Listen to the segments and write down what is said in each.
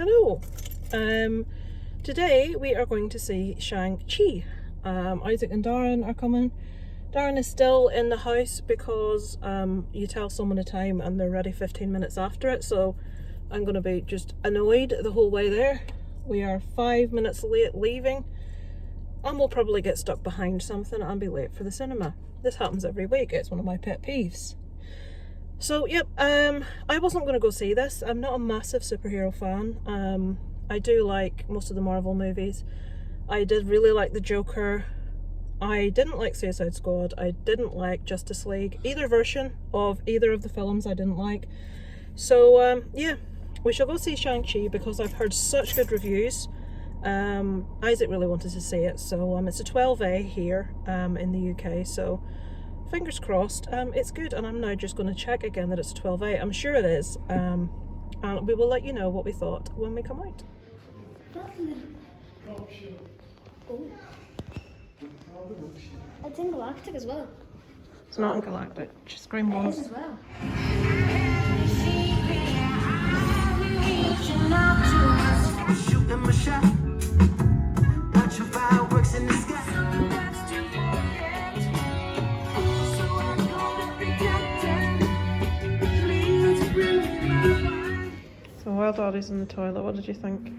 Hello. Today we are going to see Shang Chi. Isaac and Darren are coming. Darren is still in the house because you tell someone a time and they're ready 15 minutes after it, so I'm going to be just annoyed the whole way there. We are 5 minutes late leaving and we'll probably get stuck behind something and be late for the cinema. This happens every week. It's one of my pet peeves. So yep, I wasn't going to go see this. I'm not a massive superhero fan. I do like most of the Marvel movies. I did really like the Joker. I didn't like Suicide Squad. I didn't like Justice League. Either version of either of the films I didn't like. So yeah, we shall go see Shang-Chi because I've heard such good reviews. Isaac really wanted to see it, so it's a 12A here in the UK, so fingers crossed. It's good, and I'm now just going to check again that it's a 12A. I'm sure it is, and we will let you know what we thought when we come out. Oh. It's in Galactic as well. It's not in Galactic, just Green It Ones. is as well. So while Daddy's in the toilet, what did you think?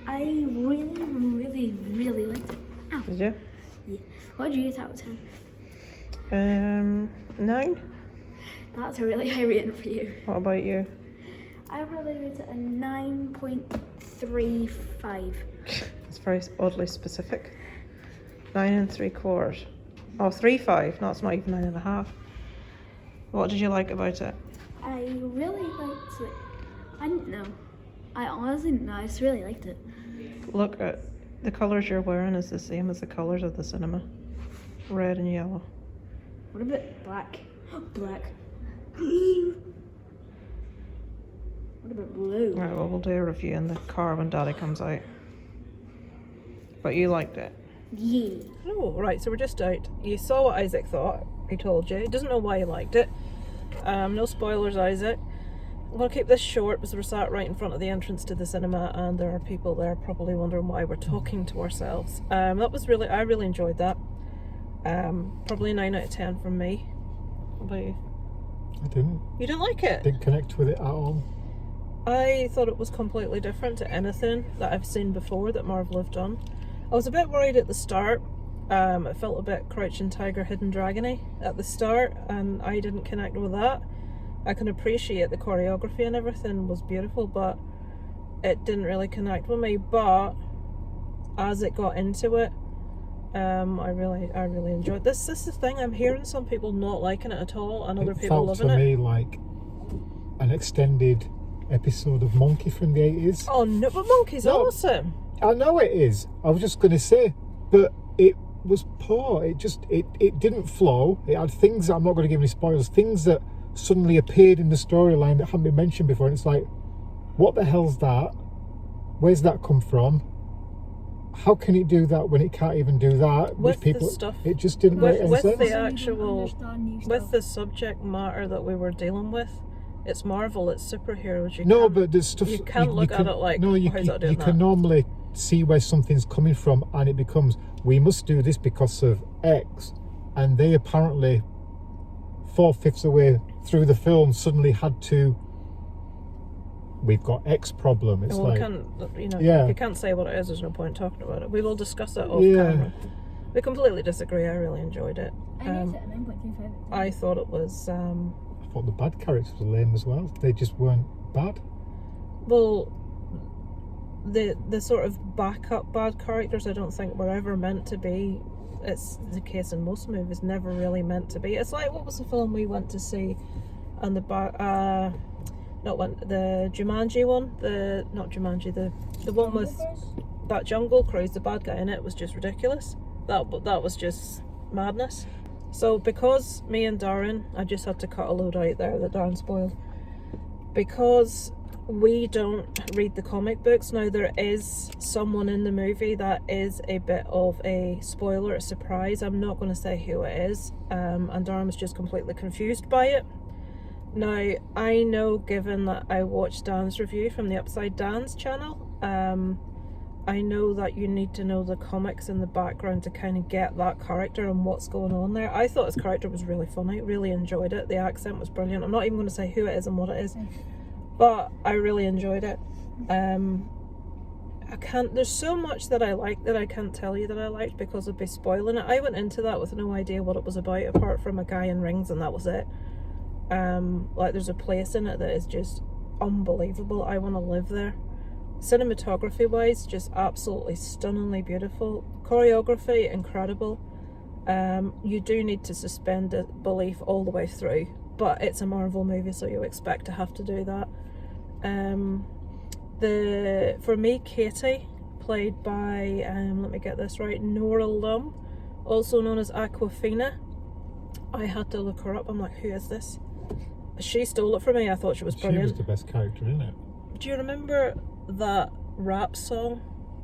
I really liked it. Ow. Did you? Yeah. What did you rate out of 10? 9. That's a really high rating for you. What about you? I probably rate it a 9.35. It's very oddly specific. 9 3/4. Oh, 3/5. No, it's not even 9.5. What did you like about it? I really liked it. I didn't know. I honestly didn't know. I just really liked it. Look at the colours you're wearing is the same as the colours of the cinema. Red and yellow. What about black? Black. What about blue? Right, well, we'll do a review in the car when Daddy comes out. But you liked it? Yeah. Oh, right, so we're just out. You saw what Isaac thought. He told you. He doesn't know why he liked it. No spoilers, Isaac. I'm going to keep this short because we're sat right in front of the entrance to the cinema and there are people there probably wondering why we're talking to ourselves. That was really, I really enjoyed that. Probably a 9 out of 10 from me. What about you? I didn't. You didn't like it? Didn't connect with it at all. I thought it was completely different to anything that I've seen before that Marvel have done. I was a bit worried at the start. It felt a bit Crouching Tiger, Hidden Dragon-y at the start, and I didn't connect with that. I can appreciate the choreography and everything was beautiful, but it didn't really connect with me. But as it got into it, I really enjoyed this. This is the thing, I'm hearing some people not liking it at all, and other people loving it. It felt to me like an extended episode of Monkey from the 80s. Oh no, but Monkey's awesome. I know it is. I was just going to say, but it was poor. It didn't flow. It had things that I'm not going to give any spoilers. Things that suddenly appeared in the storyline that hadn't been mentioned before, and it's like, what the hell's that? Where's that come from? How can it do that when it can't even do that with people? The stuff, it just didn't make any with sense. the actual, with the subject matter that we were dealing with. It's Marvel, it's superheroes. But there's stuff you can't look at it like, you can normally see where something's coming from, and it becomes, we must do this because of X, and they apparently 4/5 of the way through the film suddenly had to, we've got X problem. It's well, like, if you can't say what it is, there's no point talking about it. We will discuss it off camera. We completely disagree. I really enjoyed it. I rated it a 9.35. I thought it was I thought the bad characters were lame as well. They just weren't bad. Well, the sort of backup bad characters I don't think were ever meant to be. It's the case in most movies, never really meant to be. It's like, what was the film we went to see and the Jumanji one, the one with that Jungle Cruise, the bad guy in it was just ridiculous. That was just madness. So because me and Darren, I just had to cut a load out there that Darren spoiled, because we don't read the comic books. Now there is someone in the movie that is a bit of a spoiler, a surprise. I'm not going to say who it is, and Darren was just completely confused by it. Now, I know, given that I watched Dan's review from the Upside Dan's channel, I know that you need to know the comics in the background to kind of get that character and what's going on there. I thought his character was really funny, really enjoyed it. The accent was brilliant. I'm not even going to say who it is and what it is, but I really enjoyed it. There's so much that I like that I can't tell you that I liked because I'd be spoiling it. I went into that with no idea what it was about apart from a guy in rings, and that was it. Like, there's a place in it that is just unbelievable. I want to live there. Cinematography wise, just absolutely stunningly beautiful. Choreography, incredible. You do need to suspend belief all the way through, but it's a Marvel movie, so you expect to have to do that. For me, Katie, played by, let me get this right, Nora Lum, also known as Aquafina. I had to look her up. I'm like, who is this? She stole it from me. I thought she was brilliant. She was the best character in it. Do you remember that rap song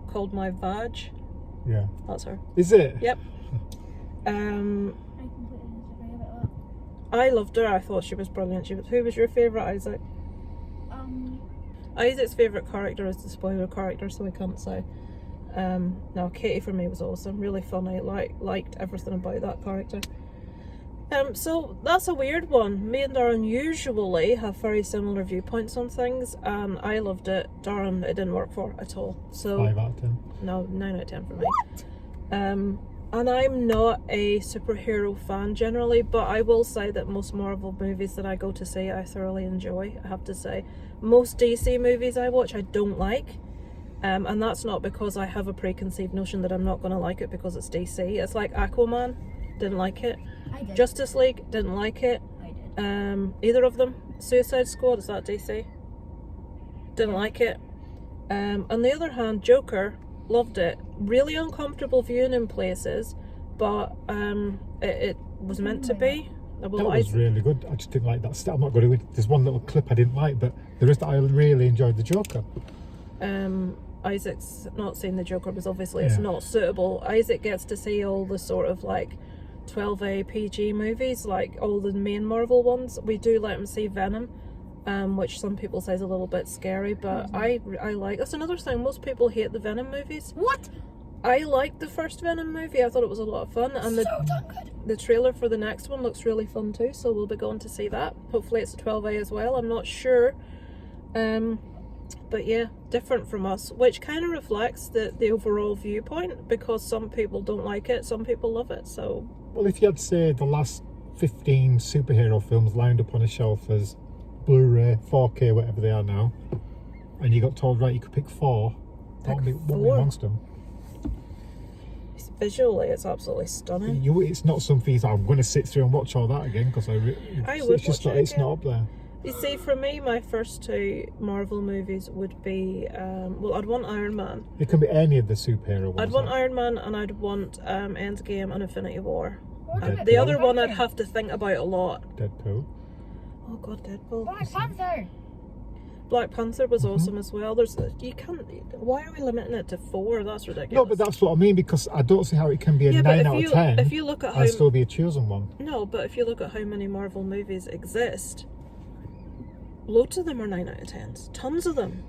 called My Vag? Yeah. That's her. Is it? Yep. I completely disagree about I loved her. I thought she was brilliant. Who was your favourite, Isaac? that. Isaac's favourite character is the spoiler character, so I can't say. No, Katie for me was awesome. Really funny. Liked everything about that character. So that's a weird one. Me and Darren usually have very similar viewpoints on things. I loved it. Darren, it didn't work for at all. So 5 out of 10. No, 9 out of 10 for me. And I'm not a superhero fan generally, but I will say that most Marvel movies that I go to see, I thoroughly enjoy, I have to say. Most DC movies I watch, I don't like. And that's not because I have a preconceived notion that I'm not going to like it because it's DC. It's like Aquaman, didn't like it. I did. Justice League, didn't like it. I did. Either of them. Suicide Squad, is that DC? Didn't like it. On the other hand, Joker, loved it. Really uncomfortable viewing in places, but it was meant to be. That was really good. I just didn't like that. I'm not going to. There's one little clip I didn't like, but the rest I really enjoyed the Joker. Isaac's not seen the Joker because obviously it's not suitable. Isaac gets to see all the sort of like 12A PG movies, like all the main Marvel ones. We do let him see Venom, which some people say is a little bit scary, but I like. That's another thing. Most people hate the Venom movies. What? I liked the first Venom movie. I thought it was a lot of fun, and the trailer for the next one looks really fun too. So we'll be going to see that. Hopefully it's a 12A as well. I'm not sure. But yeah, different from us, which kind of reflects the overall viewpoint, because some people don't like it, some people love it. So, well, if you had, say, the last 15 superhero films lined up on a shelf as Blu-ray, 4K, whatever they are now, and you got told, right, you could pick 4, what would be amongst them? Visually, it's absolutely stunning. It's not something I'm going to sit through and watch all that again, because it's not up there. You see, for me, my first 2 Marvel movies would be, I'd want Iron Man. It can be any of the superhero ones. I'd want Iron Man, and I'd want Endgame and Infinity War. Deadpool. The other one I'd have to think about a lot. Deadpool. Oh God, Deadpool. Black Panther. Black Panther was awesome as well. Why are we limiting it to 4? That's ridiculous. No, but that's what I mean, because I don't see how it can be a 9 out of 10. If you look at how, I'd still be a chosen one. No, but if you look at how many Marvel movies exist, loads of them are 9 out of 10s. Tons of them.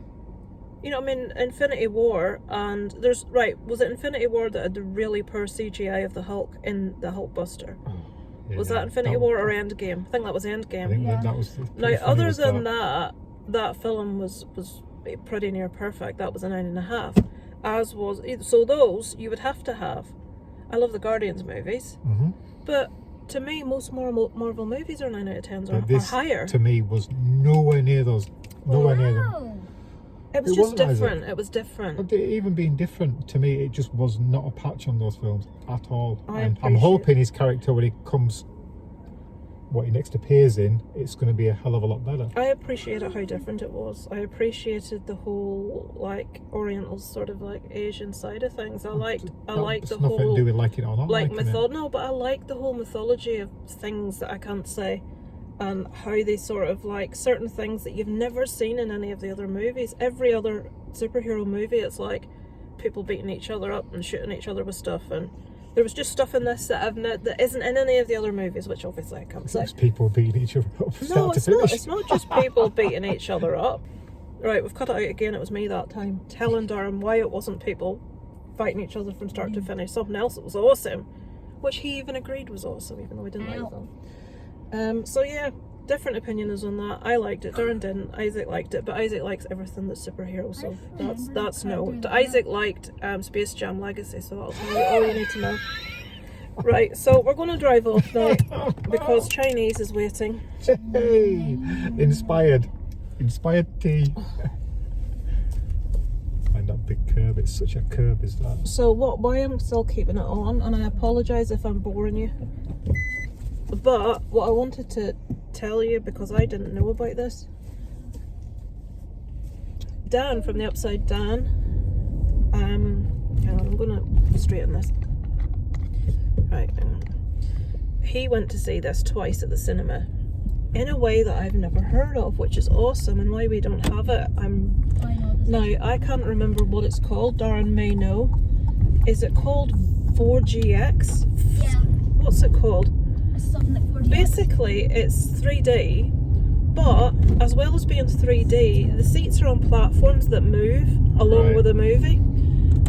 You know, I mean, Infinity War, and was it Infinity War that had the really poor CGI of the Hulk in the Hulkbuster? Yeah, was that Infinity War or Endgame? I think that was Endgame. I think that was now, other than that film was pretty near perfect. That was a 9.5. As was, so those you would have to have. I love the Guardians movies, but to me, most Marvel movies are 9 out of 10s or higher. To me, was nowhere near those. Nowhere near them. It was just different. It was different. But even being different, to me, it just was not a patch on those films at all. And I'm hoping his character, when he comes, what he next appears in, it's going to be a hell of a lot better. I appreciated how different it was. I appreciated the whole like Oriental sort of like Asian side of things. I liked the whole nothing to do with liking it or not like no, but I liked the whole mythology of things that I can't say, and how they sort of like certain things that you've never seen in any of the other movies. Every other superhero movie, it's like people beating each other up and shooting each other with stuff, and There was just stuff in this that that isn't in any of the other movies, which obviously I can't say. It's people beating each other up from No, start to it's not. finish. It's not just people beating each other up. Right, we've cut it out again. It was me that time telling Darren why it wasn't people fighting each other from start to finish. Something else that was awesome, which he even agreed was awesome, even though he didn't like the film. So yeah, different opinions on that. I liked it. Darren didn't. Isaac liked it, but Isaac likes everything that's superhero, so that's no. Isaac liked Space Jam Legacy, so that'll tell you all you need to know. Right, so we're going to drive off now because Chinese is waiting. Hey, inspired tea. Find that big curb. It's such a curb, is that? So why I'm still keeping it on, and I apologise if I'm boring you, but what I wanted to tell you, because I didn't know about this, Dan from the Upside Dan, hang on, I'm going to straighten this. Right, he went to see this twice at the cinema in a way that I've never heard of, which is awesome, and why we don't have it. Now, I can't remember what it's called. Darren may know. Is it called 4GX? Yeah. What's it called? It's something like 4DX. Basically, it's 3D, but as well as being 3D, the seats are on platforms that move along with the movie.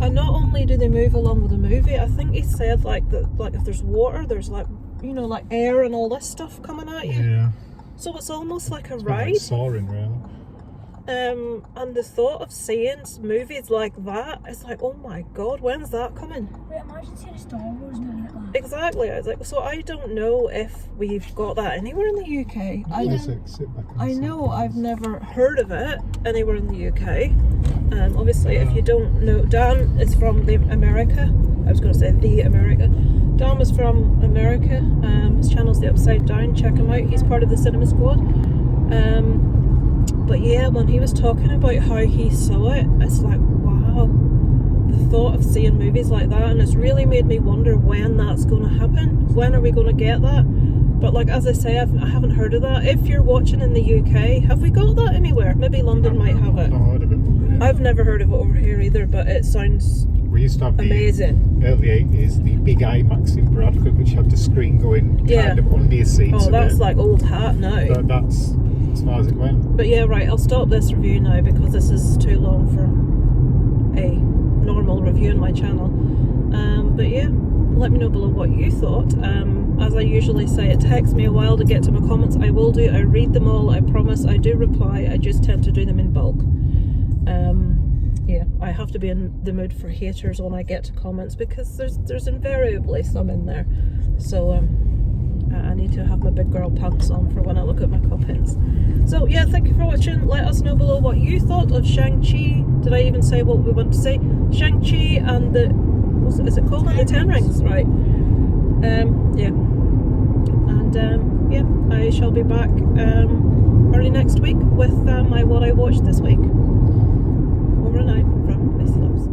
And not only do they move along with the movie, I think he said like if there's water, there's like, you know, like air and all this stuff coming at you. Yeah. So it's almost like a It's ride. like soaring, really. And the thought of seeing movies like that, it's like, oh my god, when's that coming? Wait, imagine seeing a Star Wars movie like that. Exactly. I was like, so I don't know if we've got that anywhere in the UK. Sit back and I sit know back. I've never heard of it anywhere in the UK. Obviously, if you don't know, Dan is from America. I was going to say the America. Dan was from America. His channel's The Upside Down. Check him out. He's part of the Cinema Squad. But yeah, when he was talking about how he saw it, it's like, wow, the thought of seeing movies like that, and it's really made me wonder when that's going to happen. When are we going to get that? But like, as I say, I haven't heard of that. If you're watching in the UK, have we got that anywhere? Maybe London might have it. I've not heard of it. I've never heard of it over here either, but it sounds We used to have amazing. the early 80s, the big IMAX in Bradford, which had the screen going kind of under your seats. Oh, a that's bit. like old hat now. But that's as far as it went. But yeah, right, I'll stop this review now because this is too long for a normal review on my channel. But yeah, let me know below what you thought. As I usually say, it takes me a while to get to my comments. I will do. I read them all, I promise. I do reply. I just tend to do them in bulk. Yeah, I have to be in the mood for haters when I get to comments, because there's invariably some in there. So I need to have my big girl pants on for when I look at my comments. So yeah, thank you for watching. Let us know below what you thought of Shang Chi. Did I even say what we want to say? Shang Chi and the, is it called? The Ten Rings, right? Yeah. And yeah, I shall be back early next week with my what I watched this week. Over and out from Miss Loves.